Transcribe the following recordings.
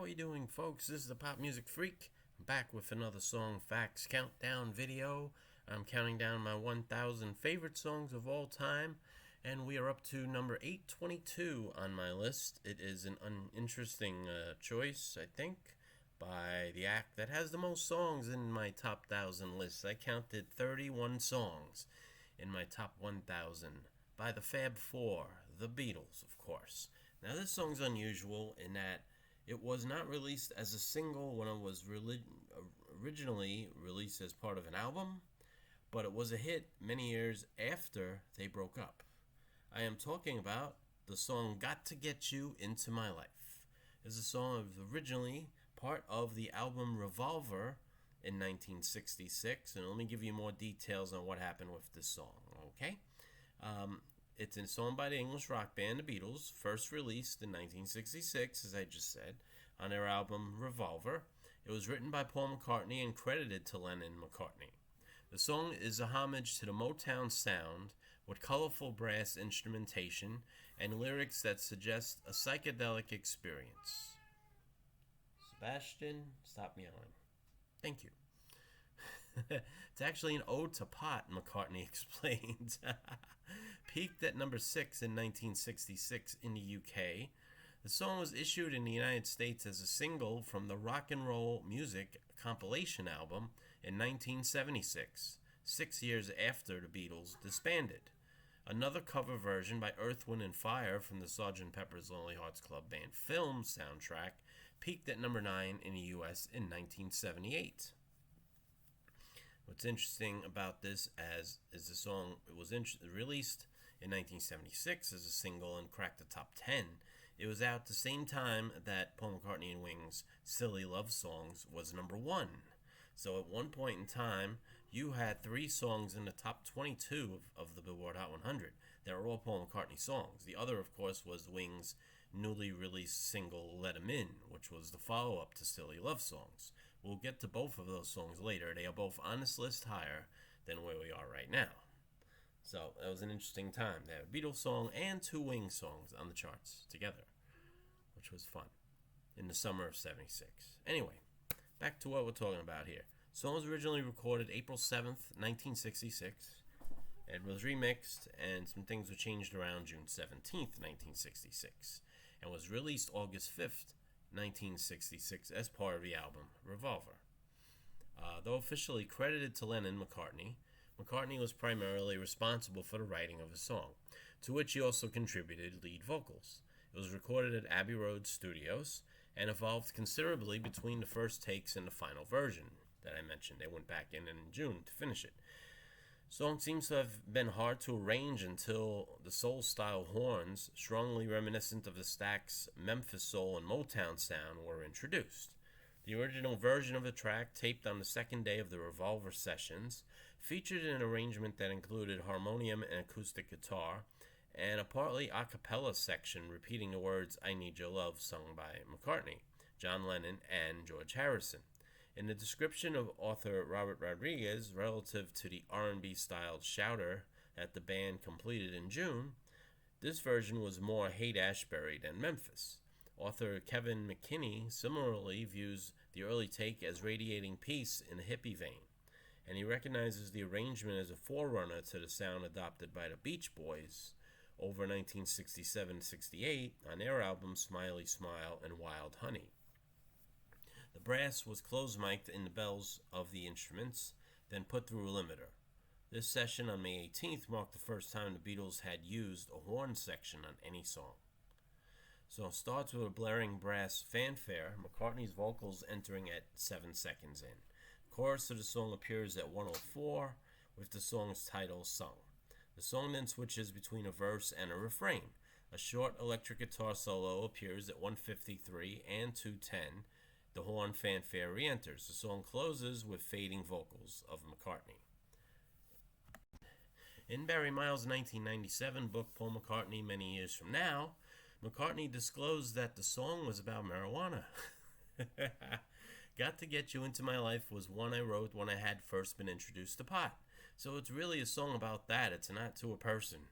you doing, folks? This is the Pop Music Freak. I'm back with another song facts countdown video. I'm counting down my 1,000 favorite songs of all time, and we are up to number 822 on my list. It is an uninteresting choice, I think, by the act that has the most songs in my top 1,000 list. I counted 31 songs in my top 1,000 by the Fab Four, the Beatles, of course. Now, this song's unusual in that it was not released as a single when it was originally released as part of an album, but it was a hit many years after they broke up. I am talking about the song Got to Get You Into My Life. It's a song that was originally part of the album Revolver in 1966, and let me give you more details on what happened with this song, okay? It's a song by the English rock band The Beatles, first released in 1966, as I just said, on their album Revolver. It was written by Paul McCartney and credited to Lennon and McCartney. The song is a homage to the Motown sound with colorful brass instrumentation and lyrics that suggest a psychedelic experience. Sebastian, stop meowing. Thank you. It's actually an ode to pot, McCartney explained. Peaked at number 6 in 1966 in the UK. The song was issued in the United States as a single from the Rock and Roll Music compilation album in 1976, 6 years after the Beatles disbanded. Another cover version by Earth, Wind & Fire from the Sgt. Pepper's Lonely Hearts Club Band film soundtrack peaked at number 9 in the US in 1978. What's interesting about this is the song was released in 1976 as a single and cracked the top 10. It was out the same time that Paul McCartney and Wings' Silly Love Songs was number 1. So at one point in time, you had 3 songs in the top 22 of the Billboard Hot 100 that were all Paul McCartney songs. The other, of course, was Wings' newly released single Let 'Em In, which was the follow-up to Silly Love Songs. We'll get to both of those songs later. They are both on this list higher than where we are right now. So that was an interesting time. They had a Beatles song and 2 Wings songs on the charts together, which was fun in the summer of 76. Anyway, back to what we're talking about here. The song was originally recorded April 7th, 1966. It was remixed and some things were changed around June 17th, 1966, and was released August 5th, 1966 as part of the album Revolver. Though officially credited to Lennon and McCartney, McCartney was primarily responsible for the writing of the song, to which he also contributed lead vocals. It was recorded at Abbey Road Studios and evolved considerably between the first takes and the final version that I mentioned. They went back in June to finish it. The song seems to have been hard to arrange until the soul-style horns, strongly reminiscent of the Stax' Memphis Soul and Motown sound, were introduced. The original version of the track, taped on the second day of the Revolver sessions, featured an arrangement that included harmonium and acoustic guitar, and a partly a cappella section repeating the words I Need Your Love sung by McCartney, John Lennon, and George Harrison. In the description of author Robert Rodriguez relative to the R&B-styled shouter that the band completed in June, this version was more Haight-Ashbury than Memphis. Author Kevin McKinney similarly views the early take as radiating peace in a hippie vein, and he recognizes the arrangement as a forerunner to the sound adopted by the Beach Boys over 1967-68 on their albums Smiley Smile and Wild Honey. The brass was close-mic'd in the bells of the instruments, then put through a limiter. This session on May 18th marked the first time the Beatles had used a horn section on any song. So it starts with a blaring brass fanfare, McCartney's vocals entering at 7 seconds in. The chorus of the song appears at 1:04 with the song's title sung. The song then switches between a verse and a refrain. A short electric guitar solo appears at 1:53 and 2:10. The horn fanfare re-enters. The song closes with fading vocals of McCartney. In Barry Miles' 1997 book, Paul McCartney Many Years From Now, McCartney disclosed that the song was about marijuana. Got to Get You Into My Life was one I wrote when I had first been introduced to pot. So it's really a song about that. It's not to a person.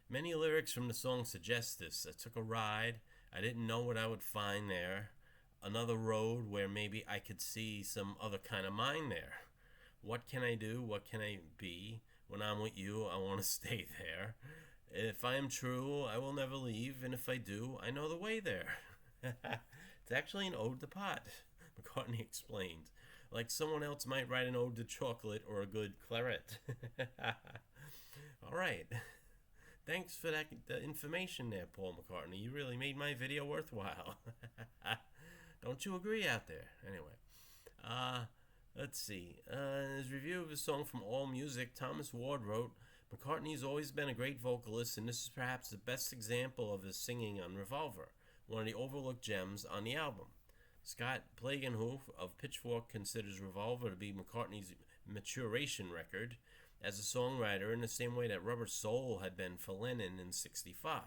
Many lyrics from the song suggest this. I took a ride. I didn't know what I would find there. another road where maybe I could see some other kind of mind there. What can I do? What can I be? When I'm with you, I want to stay there. If I am true, I will never leave, and if I do, I know the way there. It's actually an ode to pot, McCartney explained. Like someone else might write an ode to chocolate or a good claret. All right. Thanks for the information there, Paul McCartney. You really made my video worthwhile. Don't you agree out there? Anyway, let's see. In his review of his song from AllMusic, Thomas Ward wrote, McCartney's always been a great vocalist, and this is perhaps the best example of his singing on Revolver, one of the overlooked gems on the album. Scott Plagenhoof of Pitchfork considers Revolver to be McCartney's maturation record as a songwriter in the same way that Rubber Soul had been for Lennon in '65.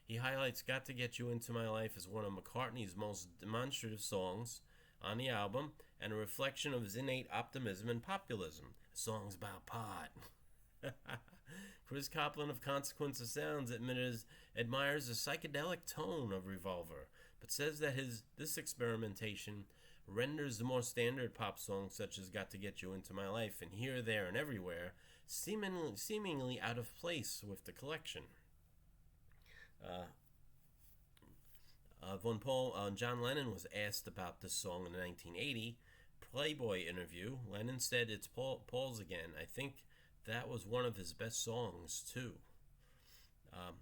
He highlights Got to Get You Into My Life as one of McCartney's most demonstrative songs on the album and a reflection of his innate optimism and populism. The song's about pot. Chris Copland of Consequence of Sounds admires the psychedelic tone of Revolver, but says that this experimentation renders the more standard pop songs such as Got to Get You Into My Life and Here, There, and Everywhere seemingly out of place with the collection. When John Lennon was asked about this song in the 1980 Playboy interview, Lennon said, "It's Paul's again. I think that was one of his best songs, too."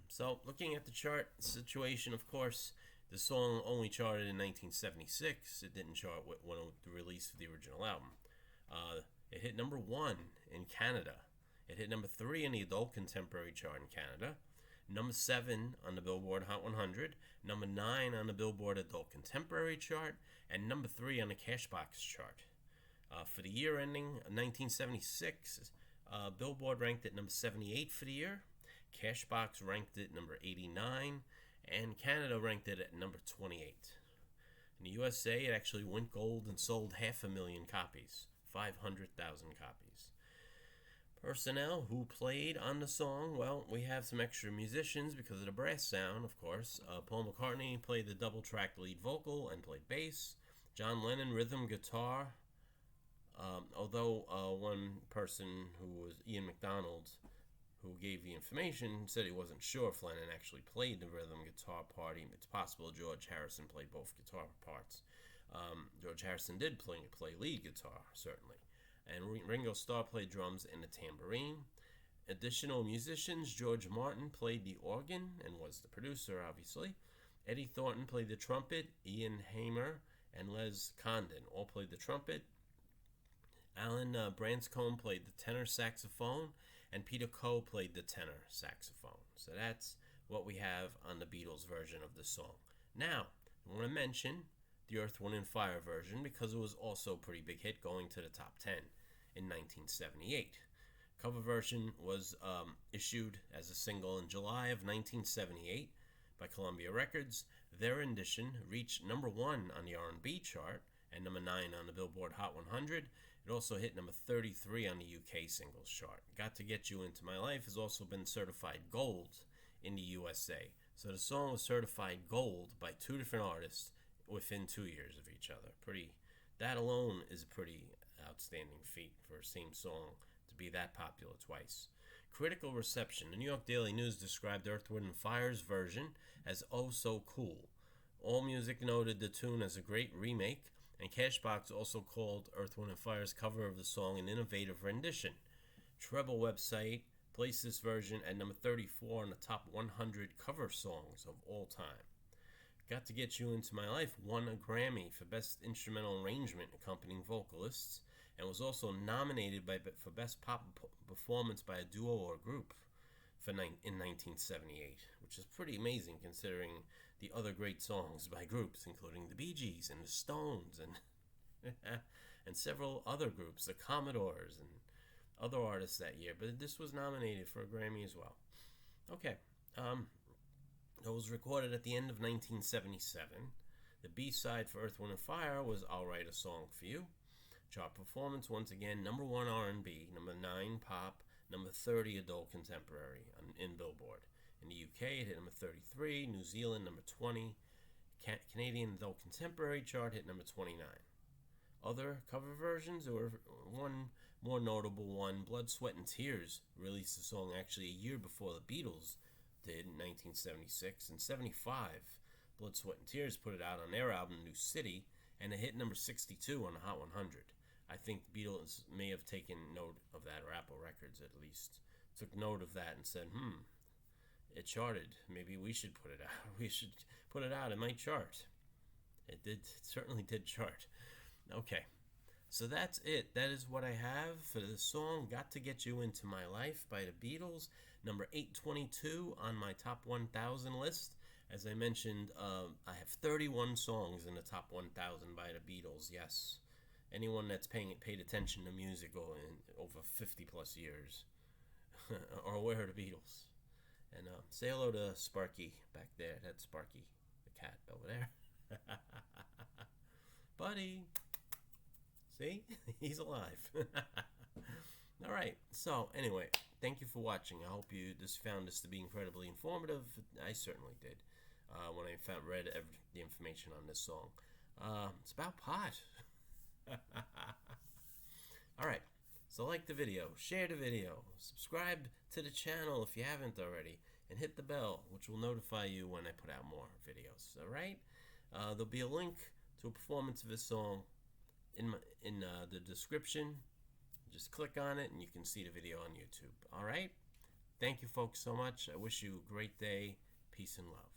So, looking at the chart situation, of course, the song only charted in 1976. It didn't chart when the release of the original album. It hit number 1 in Canada. It hit number 3 in the adult contemporary chart in Canada, number 7 on the Billboard Hot 100, number 9 on the Billboard Adult Contemporary chart, and number 3 on the Cashbox chart. For the year ending 1976, Billboard ranked at number 78 for the year, Cashbox ranked at number 89, and Canada ranked it at number 28. In the USA, it actually went gold and sold 500,000 copies, 500,000 copies. Personnel who played on the song, well, we have some extra musicians because of the brass sound, of course. Paul McCartney played the double-track lead vocal and played bass. John Lennon, rhythm, guitar. Although one person who was Ian MacDonald, who gave the information, said he wasn't sure if Lennon actually played the rhythm guitar part. It's possible George Harrison played both guitar parts. George Harrison did play lead guitar, certainly. And Ringo Starr played drums and the tambourine. Additional musicians, George Martin played the organ and was the producer, obviously. Eddie Thornton played the trumpet. Ian Hamer and Les Condon all played the trumpet. Alan Branscombe played the tenor saxophone, and Peter Coe played the tenor saxophone. So that's what we have on the Beatles version of the song. Now, I want to mention the Earth, Wind & Fire version because it was also a pretty big hit, going to the top 10 in 1978. Cover version was issued as a single in July of 1978 by Columbia Records. Their rendition reached number 1 on the R&B chart and number 9 on the Billboard Hot 100. It also hit number 33 on the UK singles chart. Got to Get You Into My Life has also been certified gold in the USA. So the song was certified gold by 2 different artists within 2 years of each other. That alone is a pretty outstanding feat for a same song to be that popular twice. Critical reception. The New York Daily News described Earth, Wind & Fire's version as "oh so cool." AllMusic noted the tune as a great remake, and Cashbox also called Earth, Wind & Fire's cover of the song an innovative rendition. Treble website placed this version at number 34 on the top 100 cover songs of all time. Got to Get You Into My Life won a Grammy for Best Instrumental Arrangement accompanying vocalists, and was also nominated for Best Pop Performance by a Duo or Group in 1978, which is pretty amazing considering the other great songs by groups, including the Bee Gees and the Stones and and several other groups, the Commodores and other artists that year. But this was nominated for a Grammy as well. Okay, it was recorded at the end of 1977. The B-side for Earth, Wind & Fire was I'll Write a Song for You. Chart performance, once again, number 1 R&B, number 9 pop, number 30 adult contemporary in Billboard. In the UK, it hit number 33, New Zealand, number 20, Canadian adult contemporary chart, hit number 29. Other cover versions, or one more notable one, Blood, Sweat, and Tears released the song actually a year before the Beatles did in 1976. In 75, Blood, Sweat, and Tears put it out on their album New City, and it hit number 62 on the Hot 100. I think the Beatles may have taken note of that, or Apple Records at least, took note of that and said, it charted. Maybe we should put it out. We should put it out. It might chart. It did. It certainly did chart. Okay. So that's it. That is what I have for the song Got to Get You Into My Life by the Beatles. Number 822 on my top 1,000 list. As I mentioned, I have 31 songs in the top 1,000 by the Beatles. Yes. Anyone that's paid attention to music over 50 plus years are aware of the Beatles. And say hello to Sparky back there. That's Sparky, the cat over there. Buddy. See? He's alive. All right. So, anyway, thank you for watching. I hope you found this to be incredibly informative. I certainly did when I read the information on this song. It's about pot. All right. So like the video, share the video, subscribe to the channel if you haven't already, and hit the bell, which will notify you when I put out more videos. All right? There'll be a link to a performance of this song in the description. Just click on it and you can see the video on YouTube. All right? Thank you folks so much. I wish you a great day. Peace and love.